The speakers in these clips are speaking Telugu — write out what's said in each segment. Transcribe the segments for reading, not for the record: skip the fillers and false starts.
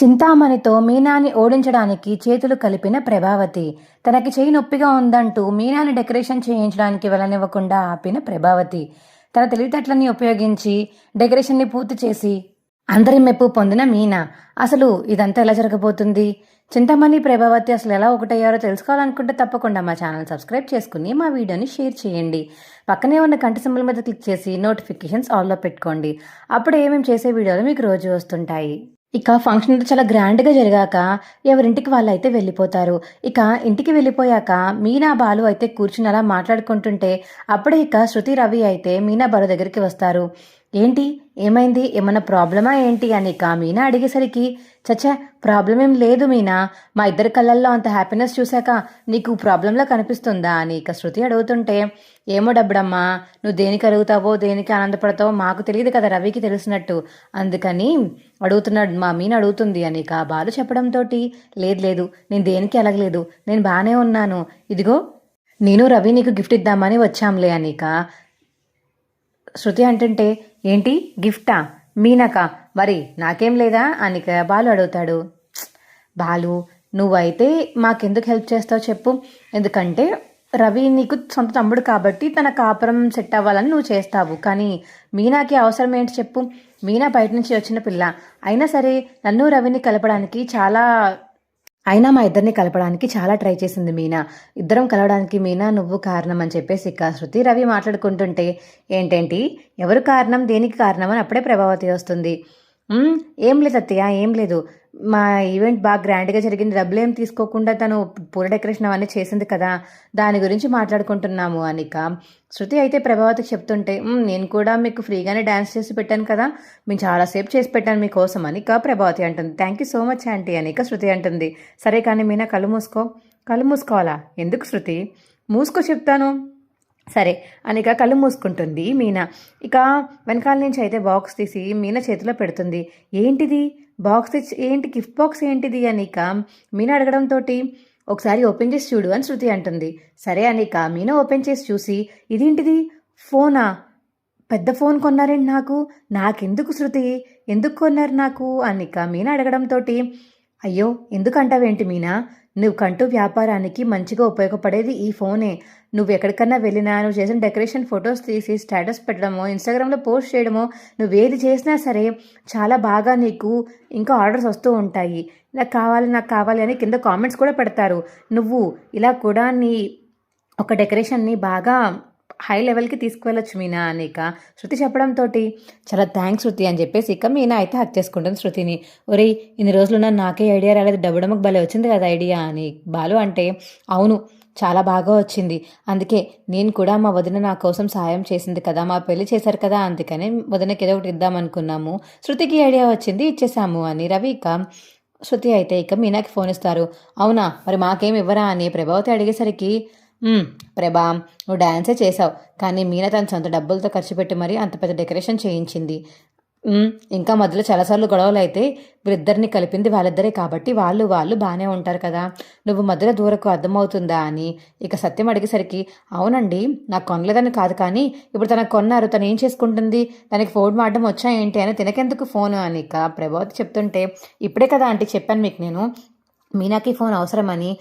చింతామణితో మీనాని ఓడించడానికి చేతులు కలిపిన ప్రభావతి. తనకి చెయ్యి నొప్పిగా ఉందంటూ మీనాని డెకరేషన్ చేయించడానికి వెళ్ళనివ్వకుండా ఆపిన ప్రభావతి. తన తెలివితేటలని ఉపయోగించి డెకరేషన్ని పూర్తి చేసి అందరి మెప్పు పొందిన మీనా. అసలు ఇదంతా ఎలా జరగబోతుంది? చింతామణి ప్రభావతి అసలు ఎలా ఒకటయ్యారో తెలుసుకోవాలనుకుంటే తప్పకుండా మా ఛానల్ సబ్స్క్రైబ్ చేసుకుని మా వీడియోని షేర్ చేయండి. పక్కనే ఉన్న గంట సింబల్ మీద క్లిక్ చేసి నోటిఫికేషన్స్ ఆల్లో పెట్టుకోండి. అప్పుడు ఏమేమి చేసే వీడియోలు మీకు రోజు వస్తుంటాయి. ఇక ఫంక్షన్ అంతా చాలా గ్రాండ్గా జరిగాక ఎవరింటికి వాళ్ళు అయితే వెళ్ళిపోతారు. ఇక ఇంటికి వెళ్ళిపోయాక మీనా బాలు అయితే కూర్చుని అలా మాట్లాడుకుంటుంటే అప్పుడే ఇక శృతి రవి అయితే మీనా బాలు దగ్గరికి వస్తారు. ఏంటి, ఏమైంది, ఏమన్నా ప్రాబ్లమా ఏంటి అని ఇక మీనా అడిగేసరికి, చచ్చా ప్రాబ్లం ఏం లేదు మీనా, మా ఇద్దరి కళ్ళల్లో అంత హ్యాపీనెస్ చూశాక నీకు ప్రాబ్లంలా కనిపిస్తుందా అని ఇక శృతి అడుగుతుంటే, ఏమో డబ్బడమ్మా, నువ్వు దేనికి అడుగుతావో దేనికి ఆనందపడతావో మాకు తెలియదు కదా, రవికి తెలిసినట్టు, అందుకని అడుగుతున్నాడు, మా మీన అడుగుతుంది అని ఇక బాలు చెప్పడంతో, లేదు నేను దేనికి అలగలేదు, నేను బాగానే ఉన్నాను, ఇదిగో నేను రవి నీకు గిఫ్ట్ ఇద్దామని వచ్చాంలే అని ఇక శృతి అంటుంటే, ఏంటి గిఫ్టా మీనాకా, మరి నాకేం లేదా అని బాలు అడుగుతాడు. బాలు, నువ్వైతే మాకెందుకు హెల్ప్ చేస్తావు చెప్పు, ఎందుకంటే రవి నీకు సొంత తమ్ముడు కాబట్టి తన కాపురం సెట్ అవ్వాలని నువ్వు చేస్తావు, కానీ మీనాకి అవసరం ఏంటి చెప్పు, మీనా బయట నుంచి వచ్చిన పిల్ల, అయినా సరే నన్ను రవిని కలపడానికి మా ఇద్దరిని కలపడానికి చాలా ట్రై చేసింది మీనా, ఇద్దరం కలవడానికి మీనా నువ్వు కారణం అని చెప్పేసి ఇక శృతి రవి మాట్లాడుకుంటుంటే, ఏంటేంటి ఎవరు కారణం, దేనికి కారణం అని అప్పుడే ప్రభావతి వస్తుంది. ఏం లేదు అత్తయ్య, ఏం లేదు, మా ఈవెంట్ బాగా గ్రాండ్గా జరిగింది, డబ్బులు ఏం తీసుకోకుండా తను పూల డెకరేషన్ అవన్నీ చేసింది కదా, దాని గురించి మాట్లాడుకుంటున్నాము అనిక శృతి అయితే ప్రభావతికి చెప్తుంటే, నేను కూడా మీకు ఫ్రీగానే డ్యాన్స్ చేసి పెట్టాను కదా, మేము చాలాసేపు చేసి పెట్టాను మీకోసం అనిక ప్రభావతి అంటుంది. Thank you so much aunty Anika Shruti అంటుంది. సరే కానీ మీనా కళ్ళు మూసుకోవాలా, ఎందుకు శృతి, మూసుకో చెప్తాను, సరే అనిక కళ్ళు మూసుకుంటుంది మీనా. ఇక వెనకాల నుంచి అయితే బాక్స్ తీసి మీనా చేతిలో పెడుతుంది. ఏంటిది బాక్స్ ఏంటి, గిఫ్ట్ బాక్స్ ఏంటిది అనిక మీనా అడగడంతో, ఒకసారి ఓపెన్ చేసి చూడు అని శృతి అంటుంది. సరే అనిక మీనా ఓపెన్ చేసి చూసి, ఇదేంటిది ఫోనా, పెద్ద ఫోన్ కొన్నారేంటి, నాకెందుకు శృతి, ఎందుకు కొన్నారు నాకు అనిక మీనా అడగడంతో, అయ్యో ఎందుకంటావేంటి మీనా, నువ్వు కంటూ వ్యాపారానికి మంచిగా ఉపయోగపడేది ఈ ఫోనే, నువ్వు ఎక్కడికన్నా వెళ్ళినా నువ్వు చేసిన డెకరేషన్ ఫొటోస్ తీసి స్టేటస్ పెట్టడమో ఇన్స్టాగ్రామ్లో పోస్ట్ చేయడమో నువ్వేది చేసినా సరే చాలా బాగా నీకు ఇంకా ఆర్డర్స్ వస్తూ ఉంటాయి, నాకు కావాలి అని కింద కామెంట్స్ కూడా పెడతారు, నువ్వు ఇలా కూడా నీ ఒక డెకరేషన్ని బాగా హై లెవెల్కి తీసుకువెళ్ళొచ్చు మీనా అనిక శృతి చెప్పడంతో, చాలా థ్యాంక్స్ శృతి అని చెప్పేసి ఇక మీనా అయితే హక్ చేసుకుంటుంది శృతిని. ఒరేయ్ ఇన్ని రోజులు నాకే ఐడియా రాలేదు, డబ్బుడమ్మకు భలే వచ్చింది కదా ఐడియా అని బాలు అంటే, అవును చాలా బాగా వచ్చింది, అందుకే నేను కూడా మా వదిన నా కోసం సాయం చేసింది కదా, మా పెళ్లి చేశారు కదా, అందుకనే వదినకి ఏదో ఒకటి ఇద్దామనుకున్నాము, శృతికి ఐడియా వచ్చింది ఇచ్చేసాము అని రవి ఇక శృతి అయితే ఇక మీనాకి ఫోన్ ఇస్తారు. అవునా మరి మాకేం ఇవ్వరా అని ప్రభావతి అడిగేసరికి, ప్రభా నువ్వు డ్యాన్సే చేసావు, కానీ మీనా తన సొంత డబ్బులతో ఖర్చు పెట్టి మరీ అంత పెద్ద డెకరేషన్ చేయించింది, ఇంకా మధ్యలో చాలాసార్లు గొడవలు అయితే వీళ్ళిద్దరిని కలిపింది వాళ్ళిద్దరే కాబట్టి వాళ్ళు బాగానే ఉంటారు కదా, నువ్వు మధ్యలో దూరకు అర్థమవుతుందా అని ఇక సత్యం అడిగేసరికి, అవునండి నాకు కొనలేదని కాదు, కానీ ఇప్పుడు తనకు కొన్నారు, తను ఏం చేసుకుంటుంది, తనకి ఫోన్ మాడడం వచ్చా ఏంటి అని, తినకెందుకు ఫోను అని ఇక ప్రభావతి చెప్తుంటే, ఇప్పుడే కదా ఆంటీ చెప్పాను మీకు నేను మీనాకి ఫోన్ అవసరమని,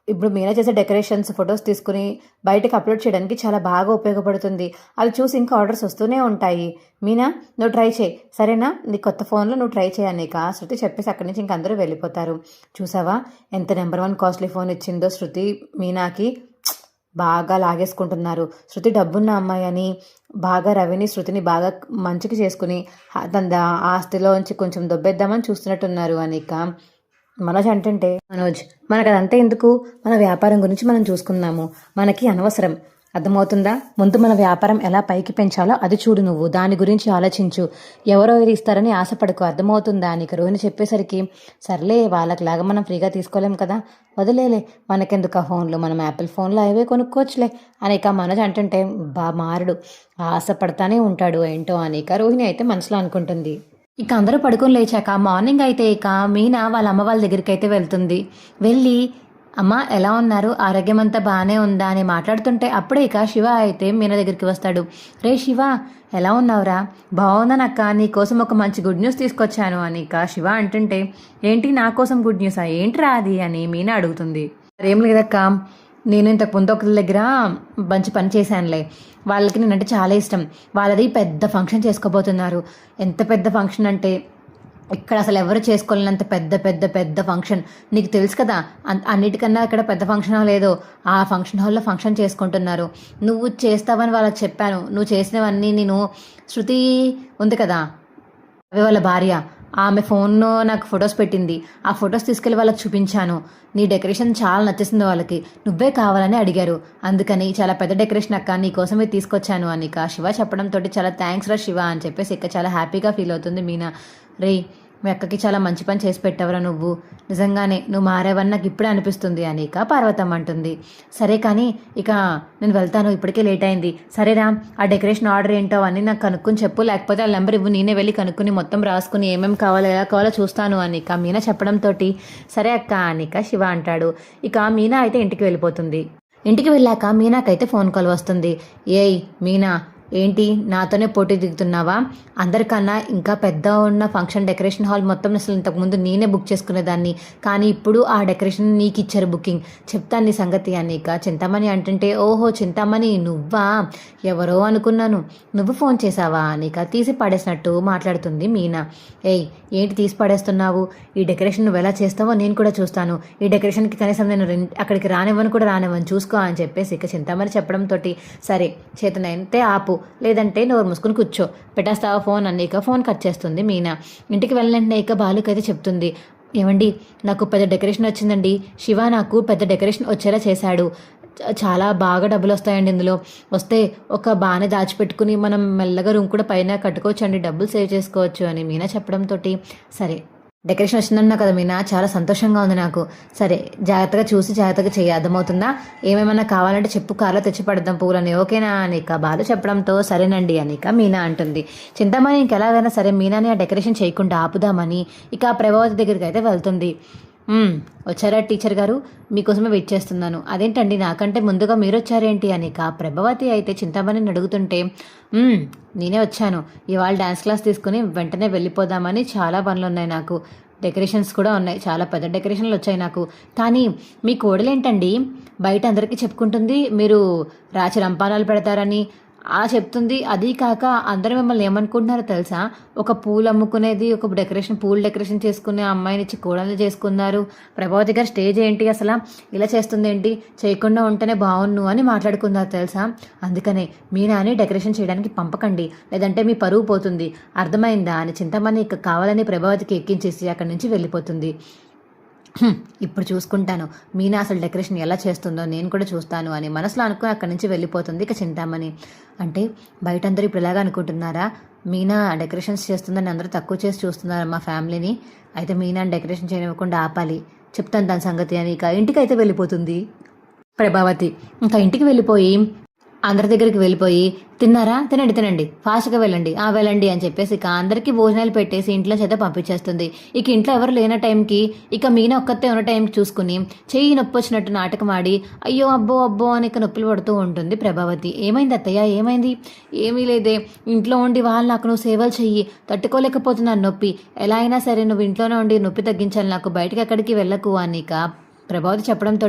ఇప్పుడు మీనా చేసే డెకరేషన్స్ ఫొటోస్ తీసుకుని బయటకు అప్లోడ్ చేయడానికి చాలా బాగా ఉపయోగపడుతుంది, అది చూసి ఇంకా ఆర్డర్స్ వస్తూనే ఉంటాయి, మీనా నువ్వు ట్రై చేయి సరేనా, నీ కొత్త ఫోన్లో నువ్వు ట్రై చేయనిక శృతి చెప్పేసి అక్కడి నుంచి ఇంక అందరూ వెళ్ళిపోతారు. చూసావా ఎంత నెంబర్ 1 కాస్ట్లీ ఫోన్ ఇచ్చిందో శృతి మీనాకి, బాగా లాగేసుకుంటున్నారు, శృతి డబ్బున్న అమ్మాయి అని బాగా రవిని శృతిని బాగా మంచికి చేసుకుని తన ఆస్తిలోంచి కొంచెం దొబ్బేద్దామని చూస్తున్నట్టున్నారు అనిక మనోజ్ అంటుంటే, మనోజ్ మనకు అదంతా ఎందుకు, మన వ్యాపారం గురించి మనం చూసుకుందాము, మనకి అనవసరం, అర్థమవుతుందా, ముందు మన వ్యాపారం ఎలా పైకి పెంచాలో అది చూడు, నువ్వు దాని గురించి ఆలోచించు, ఎవరో ఇది ఇస్తారని ఆశపడకు, అర్థమవుతుందా అని రోహిణి చెప్పేసరికి, సర్లే వాళ్ళకిలాగా మనం ఫ్రీగా తీసుకోలేం కదా, వదిలేలే మనకెందుకు ఆ ఫోన్లు, మనం యాపిల్ ఫోన్లో అవే కొనుక్కోవచ్చులే అనిక మనోజ్ అంటుంటే, మారుడు ఆశపడతానే ఉంటాడు ఏంటో అనిక రోహిణి అయితే మనసులో అనుకుంటుంది. ఇక అందరూ పడుకొని లేచాక మార్నింగ్ అయితే ఇక మీనా వాళ్ళ అమ్మ వాళ్ళ దగ్గరికి అయితే వెళ్తుంది. వెళ్ళి అమ్మ ఎలా ఉన్నారు, ఆరోగ్యం అంతా బాగానే ఉందా అని మాట్లాడుతుంటే అప్పుడే ఇక శివ అయితే మీనా దగ్గరికి వస్తాడు. రే శివ, ఎలా ఉన్నావురా? బాగున్నానక్క, నీకోసం ఒక మంచి గుడ్ న్యూస్ తీసుకొచ్చాను అని ఇక శివ అంటుంటే, ఏంటి నా కోసం గుడ్ న్యూసా, ఏంట్రా అది అని మీనా అడుగుతుంది. మరేం లేదక్క, నేను ఇంతకు ముందు ఒకరి దగ్గర మంచి పని చేశానులే. వాళ్ళకి నేనంటే చాలా ఇష్టం. వాళ్ళది పెద్ద ఫంక్షన్ చేసుకోబోతున్నారు. ఎంత పెద్ద ఫంక్షన్ అంటే ఇక్కడ అసలు ఎవరు చేసుకోలేనంత పెద్ద పెద్ద పెద్ద ఫంక్షన్. నీకు తెలుసు కదా, అన్నిటికన్నా ఇక్కడ పెద్ద ఫంక్షన్ హాల్ ఏదో, ఆ ఫంక్షన్ హాల్లో ఫంక్షన్ చేసుకుంటున్నారు. నువ్వు చేస్తావని వాళ్ళకి చెప్పాను. నువ్వు చేసినవన్నీ నేను, శృతి ఉంది కదా అవి వాళ్ళ భార్య, ఆమె ఫోన్లో నాకు ఫొటోస్ పెట్టింది. ఆ ఫొటోస్ తీసుకెళ్ళి వాళ్ళకి చూపించాను. నీ డెకరేషన్ చాలా నచ్చేసింది వాళ్ళకి, నువ్వే కావాలని అడిగారు. అందుకని చాలా పెద్ద డెకరేషన్ అక్క, నీ కోసమే తీసుకొచ్చాను అని ఇక శివ చెప్పడంతో చాలా థ్యాంక్స్ రా శివ అని చెప్పేసి ఇక చాలా హ్యాపీగా ఫీల్ అవుతుంది మీనా. రే, మీ అక్కకి చాలా మంచి పని చేసి పెట్టవరా నువ్వు, నిజంగానే నువ్వు మారేవని నాకు ఇప్పుడే అనిపిస్తుంది అని ఇక పార్వతమ్మ అంటుంది. సరే కానీ ఇక నేను వెళ్తాను, ఇప్పటికే లేట్ అయింది. సరేరా, ఆ డెకరేషన్ ఆర్డర్ ఏంటో అని నాకు కనుక్కొని చెప్పు, లేకపోతే ఆ నెంబర్ ఇవ్వు, నేనే వెళ్ళి కనుక్కుని మొత్తం రాసుకుని ఏమేమి కావాలో ఎలా కావాలో చూస్తాను అని ఇక మీనా చెప్పడంతో సరే అక్క అని ఇక శివ అంటాడు. ఇక మీనా అయితే ఇంటికి వెళ్ళిపోతుంది. ఇంటికి వెళ్ళాక మీనాకైతే ఫోన్ కాల్ వస్తుంది. ఏయ్ మీనా, ఏంటి నాతోనే పోటీ దిగుతున్నావా? అందరికన్నా ఇంకా పెద్ద ఉన్న ఫంక్షన్ డెకరేషన్ హాల్ మొత్తం అసలు ఇంతకుముందు నేనే బుక్ చేసుకునేదాన్ని, కానీ ఇప్పుడు ఆ డెకరేషన్ నీకు ఇచ్చారు బుకింగ్. చెప్తాను నీ సంగతి అని ఇక చింతామణి అంటుంటే, ఓహో చింతామణి నువ్వా, ఎవరో అనుకున్నాను, నువ్వు ఫోన్ చేసావా అని ఇక తీసి పడేసినట్టు మాట్లాడుతుంది మీనా. ఏయ్ ఏంటి తీసి పడేస్తున్నావు, ఈ డెకరేషన్ నువ్వు ఎలా చేస్తావో నేను కూడా చూస్తాను. ఈ డెకరేషన్కి కనీసం నేను అక్కడికి రానివ్వను చూసుకో అని చెప్పేసి ఇక చింతామణి చెప్పడంతో సరే చేతనైతే ఆపు, లేదంటే నోరు మూసుకుని కూర్చో, పెట్టేస్తావా ఫోన్ అని ఇక ఫోన్ కట్ చేస్తుంది మీనా. ఇంటికి వెళ్ళినట్టే ఇక బాలుకైతే చెప్తుంది, ఏమండి నాకు పెద్ద డెకరేషన్ వచ్చిందండి, శివ నాకు పెద్ద డెకరేషన్ వచ్చేలా చేశాడు, చాలా బాగా డబ్బులు వస్తాయండి ఇందులో, వస్తే ఒక బాగానే దాచిపెట్టుకుని మనం మెల్లగా రూమ్ కూడా పైన కట్టుకోవచ్చు అండి, డబ్బులు సేవ్ చేసుకోవచ్చు అని మీనా చెప్పడంతో సరే డెకరేషన్ వచ్చిందన్నా కదా మీనా, చాలా సంతోషంగా ఉంది నాకు. సరే జాగ్రత్తగా చూసి జాగ్రత్తగా చెయ్యి, అర్థమవుతుందా? ఏమేమన్నా కావాలంటే చెప్పు, కార్లో తెచ్చి పడదాం పూలని, ఓకేనా అని ఇక బాలు చెప్పడంతో సరేనండి అని ఇక మీనా అంటుంది. చింతామణి ఇంకెలాగైనా సరే మీనాని ఆ డెకరేషన్ చేయకుండా ఆపుదామని ఇక ప్రభావతి దగ్గరికి అయితే వెళ్తుంది. వచ్చారా టీచర్ గారు, మీకోసమే వెయిట్ చేస్తున్నాను. అదేంటండి నాకంటే ముందుగా మీరు వచ్చారేంటి అని ఇక ప్రభావతి అయితే చింతామణిని అడుగుతుంటే, నేనే వచ్చాను, ఇవాళ డ్యాన్స్ క్లాస్ తీసుకుని వెంటనే వెళ్ళిపోదామని, చాలా పనులు ఉన్నాయి నాకు, డెకరేషన్స్ కూడా ఉన్నాయి, చాలా పెద్ద డెకరేషన్లు వచ్చాయి నాకు. కానీ మీ కోడలేంటండి బయట అందరికీ చెప్పుకుంటుంది మీరు రాచి రంపానాలు పెడతారని, చెప్తుంది. అది కాక అందరూ మిమ్మల్ని ఏమనుకుంటున్నారో తెలుసా, ఒక పూలు అమ్ముకునేది, ఒక డెకరేషన్ పూలు డెకరేషన్ చేసుకునే అమ్మాయిని ఇచ్చి కోడలు చేసుకున్నారు. ప్రభావతి గారు స్టేజ్ ఏంటి అసలు ఇలా చేస్తుంది ఏంటి, చేయకుండా ఉంటేనే బాగున్ను అని మాట్లాడుకున్నారు తెలుసా. అందుకనే మీనాని డెకరేషన్ చేయడానికి పంపకండి, లేదంటే మీ పరువు పోతుంది, అర్థమైందా అని చింతమని ఇక కావాలని ప్రభావతికి ఎక్కించేసి అక్కడి నుంచి వెళ్ళిపోతుంది. ఇప్పుడు చూసుకుంటాను మీనా అసలు డెకరేషన్ ఎలా చేస్తుందో నేను కూడా చూస్తాను అని మనసులో అనుకుని అక్కడి నుంచి వెళ్ళిపోతుంది ఇక చింతామణి. అంటే బయట అందరూ ఇప్పుడు ఎలాగ అనుకుంటున్నారా, మీనా డెకరేషన్స్ చేస్తుందని అందరూ తక్కువ చేసి చూస్తున్నారు మా ఫ్యామిలీని, అయితే మీనా డెకరేషన్ చేయనివ్వకుండా ఆపాలి, చెప్తాను దాని సంగతి అని ఇక ఇంటికి అయితే వెళ్ళిపోతుంది ప్రభావతి. ఇంకా ఇంటికి వెళ్ళిపోయి అందరి దగ్గరికి వెళ్ళిపోయి, తిన్నారా, తినండి ఫాస్ట్గా వెళ్ళండి అని చెప్పేసి ఇక అందరికీ భోజనాలు పెట్టేసి ఇంట్లో చేత పంపించేస్తుంది. ఇక ఇంట్లో ఎవరు లేని టైంకి ఇక మీనా ఒక్కతే ఉన్న టైంకి చూసుకుని చెయ్యి నొప్పి వచ్చినట్టు నాటకం ఆడి అయ్యో అబ్బో అని ఇక నొప్పులు పడుతూ ఉంటుంది ప్రభావతి. ఏమైంది అత్తయ్య, ఏమైంది? ఏమీ లేదే, ఇంట్లో ఉండి వాళ్ళు నాకు నువ్వు సేవలు చెయ్యి, తట్టుకోలేకపోతున్నాను నొప్పి, ఎలా అయినా సరే నువ్వు ఇంట్లోనే ఉండి నొప్పి తగ్గించాలి, నాకు బయటకి ఎక్కడికి వెళ్ళకు అని ఇక ప్రభావతి చెప్పడంతో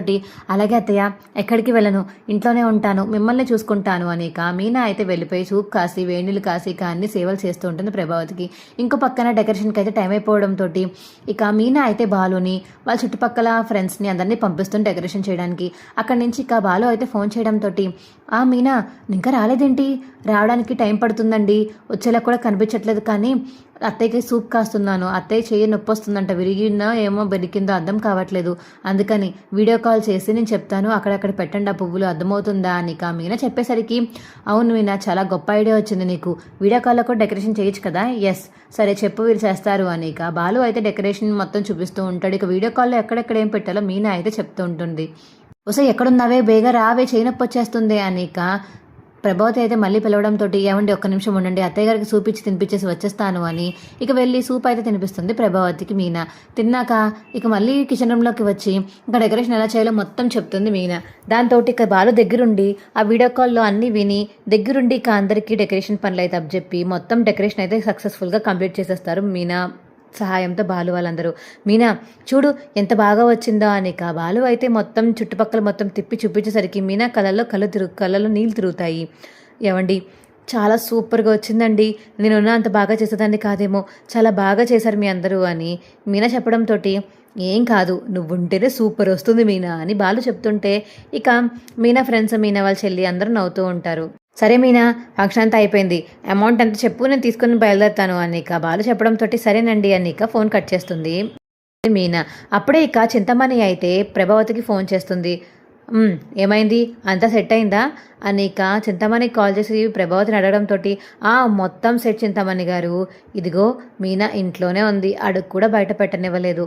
అలాగే అత్తయ్య ఎక్కడికి వెళ్ళను, ఇంట్లోనే ఉంటాను, మిమ్మల్ని చూసుకుంటాను అని ఇక మీనా అయితే వెళ్ళిపోయి సూప్ కాసి వేణీళ్ళు కాసి ఇక అన్ని సేవలు చేస్తూ ఉంటుంది ప్రభావతికి. ఇంకో పక్కన డెకరేషన్కి అయితే టైం అయిపోవడంతో ఇక మీనా అయితే బాలుని వాళ్ళ చుట్టుపక్కల ఫ్రెండ్స్ని అందరినీ పంపిస్తుంది డెకరేషన్ చేయడానికి. అక్కడి నుంచి ఇక బాలు అయితే ఫోన్ చేయడంతో మీనా ఇంకా రాలేదేంటి, రావడానికి టైం పడుతుందండి, వచ్చేలా కూడా కనిపించట్లేదు, కానీ అత్తయ్యకి సూప్ కాస్తున్నాను, అత్తయ్య చెయ్యి నొప్పి వస్తుందంట, విరిగిందో ఏమో బెరికిందో అర్థం కావట్లేదు, అందుకని వీడియో కాల్ చేసి నేను చెప్తాను, అక్కడక్కడ పెట్టండి ఆ పువ్వులు, అర్థమవుతుందా అని మీనా చెప్పేసరికి, అవును మీనా చాలా గొప్ప ఐడియా వచ్చింది నీకు, వీడియో కాల్లో కూడా డెకరేషన్ చేయొచ్చు కదా, ఎస్ సరే చెప్పు వీళ్ళు చేస్తారు అని ఇక బాలు అయితే డెకరేషన్ మొత్తం చూపిస్తూ ఉంటాడు. ఇక వీడియో కాల్లో ఎక్కడెక్కడ ఏం పెట్టాలో మీనా అయితే చెప్తూ ఉంటుంది. ఒకసారి ఎక్కడున్నావే, బేగా రావే, చేయి నొప్పి వచ్చేస్తుంది అని ఇక ప్రభావతి అయితే మళ్ళీ పిలవడంతో ఏమండి ఒక్క నిమిషం ఉండండి, అత్తయ్య గారికి సూప్ ఇచ్చి తినిపించేసి వచ్చేస్తాను అని ఇక వెళ్ళి సూప్ అయితే తినిపిస్తుంది ప్రభావతికి మీనా. తిన్నాక ఇక మళ్ళీ కిచెన్ రూమ్లోకి వచ్చి ఇంకా డెకరేషన్ ఎలా చేయాలో మొత్తం చెప్తుంది మీనా. దాంతో ఇక బాలు దగ్గరుండి ఆ వీడియో కాల్లో అన్నీ విని దగ్గరుండి ఇక అందరికీ డెకరేషన్ పనులు అయితే అప్పచెప్పి మొత్తం డెకరేషన్ అయితే సక్సెస్ఫుల్గా కంప్లీట్ చేసేస్తారు మీనా సహాయంతో. బాలు వాళ్ళందరూ మీనా చూడు ఎంత బాగా వచ్చిందో అని బాలు అయితే మొత్తం చుట్టుపక్కల మొత్తం తిప్పి చూపించేసరికి మీనా కళ్ళలో నీళ్ళు తిరుగుతాయి. ఏమండి చాలా సూపర్గా వచ్చిందండి, నేను అంత బాగా చేసేదాన్ని కాదేమో, చాలా బాగా చేశారు మీ అందరూ అని మీనా చెప్పడంతో ఏం కాదు నువ్వుంటేనే సూపర్ వస్తుంది మీనా అని బాలు చెప్తుంటే ఇక మీనా ఫ్రెండ్స్ మీనా వాళ్ళ చెల్లి అందరూ నవ్వుతూ ఉంటారు. సరే మీనా ఫంక్షన్ అంతా అయిపోయింది, అమౌంట్ ఎంత చెప్పు నేను తీసుకుని బయలుదేరుతాను అని బాలు చెప్పడంతో సరేనండి అని ఫోన్ కట్ చేస్తుంది మీనా. అప్పుడే చింతమణి అయితే ప్రభావతికి ఫోన్ చేస్తుంది. ఏమైంది అంతా సెట్ అయిందా అని చింతమణికి కాల్ చేసి ప్రభావతిని అడగడంతో మొత్తం సెట్ చింతమణి గారు, ఇదిగో మీనా ఇంట్లోనే ఉంది, అడుగు కూడా బయట పెట్టనివ్వలేదు,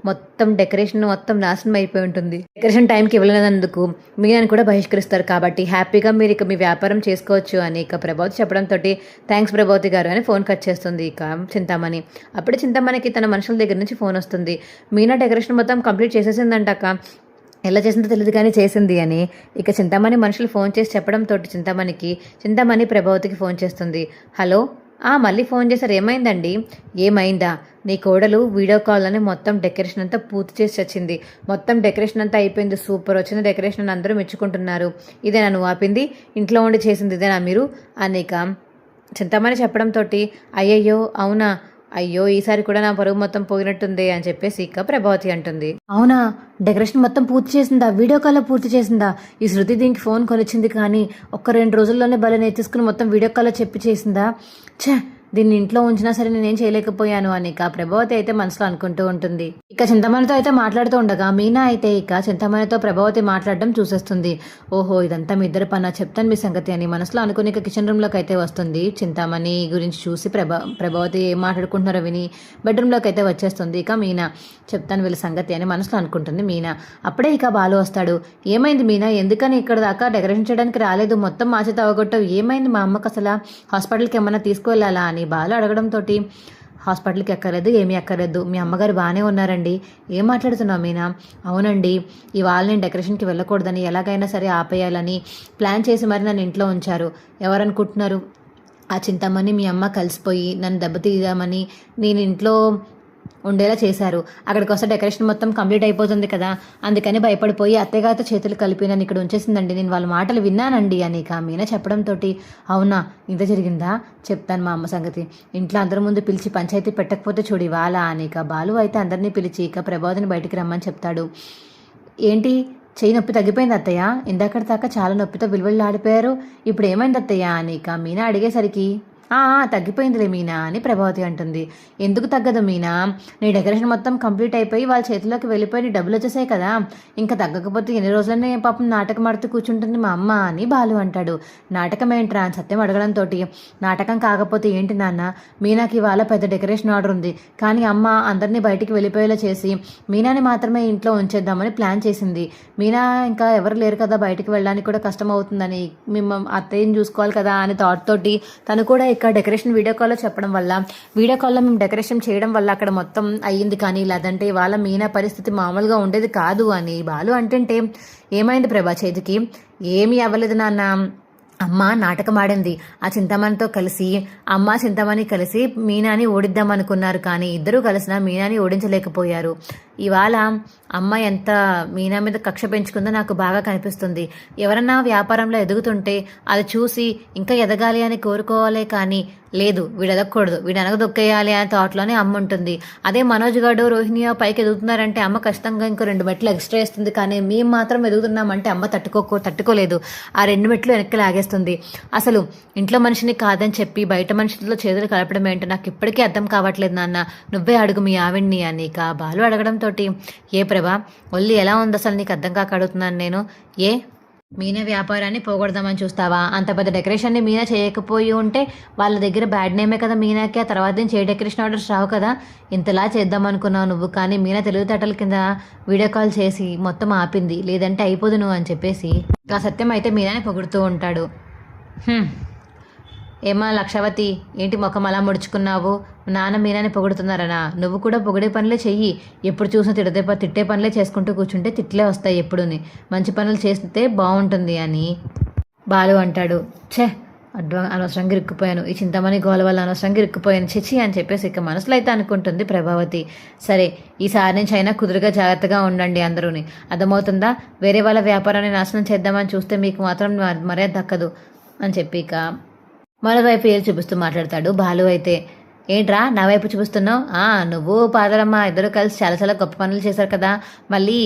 మొత్తం డెకరేషన్ మొత్తం నాశనం అయిపోయి ఉంటుంది, డెకరేషన్ టైంకి ఇవ్వలేనందుకు మీనాని కూడా బహిష్కరిస్తారు కాబట్టి హ్యాపీగా మీరు ఇక మీ వ్యాపారం చేసుకోవచ్చు అని ప్రభావతి చెప్పడంతో థ్యాంక్స్ ప్రభావతి గారు అని ఫోన్ కట్ చేస్తుంది చింతమణి. అప్పుడే చింతమణికి తన మనుషుల దగ్గర నుంచి ఫోన్ వస్తుంది. మీనా డెకరేషన్ మొత్తం కంప్లీట్ చేసేసిందంటాక ఎలా చేసిందో తెలియదు కానీ చేసింది అని చింతమణి మనుషులు ఫోన్ చేసి చెప్పడంతో చింతమణి ప్రభావతికి ఫోన్ చేస్తుంది. హలో మళ్ళీ ఫోన్ చేశారు, ఏమైందండి? ఏమైందా, నీ కోడలు వీడియో కాల్లోనే మొత్తం డెకరేషన్ అంతా పూర్తి చేసి వచ్చింది, మొత్తం డెకరేషన్ అంతా అయిపోయింది, సూపర్ వచ్చిన డెకరేషన్ అని అందరూ మెచ్చుకుంటున్నారు, ఇదేనా నువ్వు ఆపింది, ఇంట్లో ఉండి చేసింది ఇదేనా మీరు అని చింతమణి చెప్పడంతో అయ్యయ్యో అవునా, అయ్యో ఈసారి కూడా నా పరుగు మొత్తం పోయినట్టుంది అని చెప్పేసి ప్రభావతి అంటుంది. అవునా డెకరేషన్ మొత్తం పూర్తి చేసిందా, వీడియో కాల్లో పూర్తి చేసిందా? ఈ శృతి దీనికి ఫోన్ కొనిచ్చింది కానీ 1-2 రోజుల్లోనే భలే నేర్చుకుని మొత్తం వీడియో కాల్లో చెప్పి చేసిందా, ఛే దీన్ని ఇంట్లో ఉంచినా సరే నేనేం చేయలేకపోయాను అని ప్రభావతి అయితే మనసులో అనుకుంటూ ఉంటుంది. చింతమణితో అయితే మాట్లాడుతూ ఉండగా మీనా అయితే చింతమణితో ప్రభావతి మాట్లాడడం చూసేస్తుంది. ఓహో ఇదంతా మీ ఇద్దరు పన్నా, చెప్తాను మీ సంగతి అని మనసులో అనుకుని కిచెన్ రూమ్లోకి అయితే వస్తుంది. చింతమణి గురించి చూసి ప్రభావతి ఏం మాట్లాడుకుంటున్నారో విని బెడ్రూమ్లోకి అయితే వచ్చేస్తుంది. మీనా చెప్తాను వీళ్ళ సంగతి అని మనసులో అనుకుంటుంది మీనా. అప్పుడే బాలు వస్తాడు. ఏమైంది మీనా, ఎందుకని ఇక్కడ దాకా డెకరేషన్ చేయడానికి రాలేదు, మొత్తం మా చేత అవగొట్టావు, ఏమైంది, మా అమ్మకు అసలు హాస్పిటల్కి ఏమన్నా తీసుకువెళ్ళాలా అని బాలు అడగడంతో హాస్పిటల్కి ఎక్కర్లేదు, ఏమీ ఎక్కర్లేదు, మీ అమ్మగారు బాగానే ఉన్నారండి. ఏం మాట్లాడుతున్నావు మీనా? అవునండి ఇవాళ నేను డెకరేషన్కి వెళ్ళకూడదని ఎలాగైనా సరే ఆపేయాలని ప్లాన్ చేసి మరి నన్ను ఇంట్లో ఉంచారు. ఎవరనుకుంటున్నారు, ఆ చింతమని మీ అమ్మ కలిసిపోయి నన్ను దెబ్బతీద్దామని నేను ఇంట్లో ఉండేలా చేశారు. అక్కడికి వస్తే డెకరేషన్ మొత్తం కంప్లీట్ అయిపోతుంది కదా, అందుకని భయపడిపోయి అత్తయ్యగారితో చేతులు కలిపి నన్ను ఇక్కడ ఉంచేసిందండి, నేను వాళ్ళ మాటలు విన్నానండి అని మీనా చెప్పడంతో అవునా ఇంత జరిగిందా, చెప్తాను మా అమ్మ సంగతి, ఇంట్లో అందరి ముందు పిలిచి పంచాయతీ పెట్టకపోతే చూడు ఇవాళ అని బాలు అయితే అందరినీ పిలిచి ప్రభావతిని బయటికి రమ్మని చెప్తాడు. ఏంటి చెయ్యి నొప్పి తగ్గిపోయింది అత్తయ్య, ఇందాకటి దాకా చాలా నొప్పితో విలువలు ఆడిపోయారు, ఇప్పుడు ఏమైంది అత్తయ్య అని మీనా అడిగేసరికి తగ్గిపోయిందిలే మీనా అని ప్రభావతి అంటుంది. ఎందుకు తగ్గదు మీనా, నీ డెకరేషన్ మొత్తం కంప్లీట్ అయిపోయి వాళ్ళ చేతిలోకి వెళ్ళిపోయి డబ్బులు వచ్చేసాయి కదా, ఇంకా తగ్గకపోతే ఎన్ని రోజులనే పాపం నాటకం ఆడుతూ కూర్చుంటుంది మా అమ్మ అని బాలు అంటాడు. నాటకం ఏంట్రా అని సత్యం అడగడంతో నాటకం కాకపోతే ఏంటి నాన్న, మీనాకి ఇవాళ పెద్ద డెకరేషన్ ఆర్డర్ ఉంది, కానీ అమ్మ అందరినీ బయటికి వెళ్ళిపోయేలా చేసి మీనాని మాత్రమే ఇంట్లో ఉంచేద్దామని ప్లాన్ చేసింది. మీనా ఇంకా ఎవరు లేరు కదా, బయటికి వెళ్ళడానికి కూడా కష్టం అవుతుందని, మేము అత్తయ్యని చూసుకోవాలి కదా అని థాట్ తోటి తను కూడా డెకరేషన్ వీడియో కాల్లో చెప్పడం వల్ల, వీడియో కాల్లో మేము డెకరేషన్ చేయడం వల్ల అక్కడ మొత్తం అయ్యింది, కానీ లేదంటే వాళ్ళ మీనా పరిస్థితి మామూలుగా ఉండేది కాదు అని బాలు అంటుంటే ఏమైంది ప్రభా చేతికి? ఏమీ అవ్వలేదు నాన్న, అమ్మ నాటకం ఆడింది, ఆ చింతమణితో కలిసి అమ్మ చింతమణి కలిసి మీనాని ఓడిద్దాం అనుకున్నారు, కానీ ఇద్దరూ కలిసినా మీనాని ఓడించలేకపోయారు. ఇవాళ అమ్మ ఎంత మీనా మీద కక్ష పెంచుకుందో నాకు బాగా కనిపిస్తుంది. ఎవరన్నా వ్యాపారంలో ఎదుగుతుంటే అది చూసి ఇంకా ఎదగాలి అని కోరుకోవాలే కానీ లేదు వీడు ఎదగకూడదు, వీడు అనగదొక్కేయాలి అనే థాట్లోనే అమ్మ ఉంటుంది. అదే మనోజ్ గారు రోహిణియో పైకి ఎదుగుతున్నారంటే అమ్మ ఖచ్చితంగా ఇంకో 2 మెట్లు ఎక్స్ట్రా వేస్తుంది, కానీ మేము మాత్రం ఎదుగుతున్నామంటే అమ్మ తట్టుకోలేదు, ఆ 2 మెట్లు వెనక్కి లాగేస్తుంది. అసలు ఇంట్లో మనిషిని కాదని చెప్పి బయట మనుషులతో చేతులు కలపడం ఏంటో నాకు ఇప్పటికీ అర్థం కావట్లేదు నాన్న, నువ్వే అడుగు మీ ఆవిడ్ని అని బాలు అడగడంతో ఏ ప్రభా ఒళ్ళు ఎలా ఉంది అసలు నీకు అర్థం కాక అడుగుతున్నాను నేను, ఏ మీనా వ్యాపారాన్ని పోగొడదామని చూస్తావా? అంత పెద్ద డెకరేషన్ని మీనా చేయకపోయి ఉంటే వాళ్ళ దగ్గర బ్యాడ్ నేమే కదా మీనాకి, ఆ తర్వాత నుంచి ఏ డెకరేషన్ ఆర్డర్స్ రావు కదా, ఇంతలా చేద్దాం అనుకున్నావు నువ్వు, కానీ మీనా తెలివితేటల కింద వీడియో కాల్ చేసి మొత్తం ఆపింది, లేదంటే అయిపోదు నువ్వు అని చెప్పేసి సత్యం అయితే మీనాని పొగుడుతూ ఉంటాడు. ఏమా లక్షవతి, ఏంటి ముఖం అలా ముడుచుకున్నావు? నాన్న మీనాని పొగుడుతున్నారనా? నువ్వు కూడా పొగిడే పనులే చెయ్యి. ఎప్పుడు చూసినా తిట్టే పనులే చేసుకుంటూ కూర్చుంటే తిట్లే వస్తాయి ఎప్పుడుని. మంచి పనులు చేస్తే బాగుంటుంది అని బాలు అంటాడు. అనవసరంగా ఇరుక్కుపోయాను, ఈ చింతమని గోల వల్ల అనవసరంగా ఇరుక్కుపోయాను చిచి అని చెప్పేసి ఇక మనసులో అయితే అనుకుంటుంది ప్రభావతి. సరే, ఈసారి నుంచి అయినా కుదురుగా జాగ్రత్తగా ఉండండి అందరూని, అర్థమవుతుందా? వేరే వాళ్ళ వ్యాపారాన్ని నాశనం చేద్దామని చూస్తే మీకు మాత్రం మర్యాద దక్కదు అని చెప్పి ఇక మరోవైపు ఏళ్ళు చూపిస్తూ మాట్లాడతాడు బాలు అయితే. ఏంట్రా నా వైపు చూపిస్తున్నావు? నువ్వు పాదరమ్మ ఇద్దరు కలిసి చాలా చాలా గొప్ప పనులు చేశారు కదా, మళ్ళీ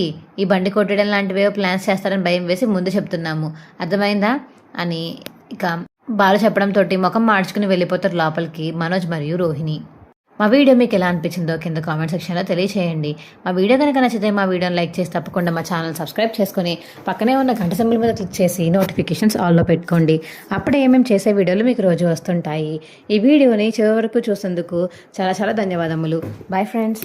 ఈ బండి కొట్టడం లాంటివేవో ప్లాన్స్ చేస్తారని భయం వేసి ముందు చెప్తున్నాము, అర్థమైందా అని ఇక బాలు చెప్పడంతో ముఖం మార్చుకుని వెళ్ళిపోతారు లోపలికి మనోజ్ మరియు రోహిణి. మా వీడియో మీకు ఎలా అనిపించిందో కింద కామెంట్ సెక్షన్లో తెలియచేయండి. మా వీడియో కనుక నచ్చితే మా వీడియోని లైక్ చేసి తప్పకుండా మా ఛానల్ సబ్స్క్రైబ్ చేసుకుని పక్కనే ఉన్న గంట సింబల్ మీద క్లిక్ చేసి నోటిఫికేషన్స్ ఆల్లో పెట్టుకోండి. అప్పుడే ఏమేమి చేసే వీడియోలు మీకు రోజు వస్తుంటాయి. ఈ వీడియోని చివరి వరకు చూసేందుకు చాలా చాలా ధన్యవాదములు. Bye friends.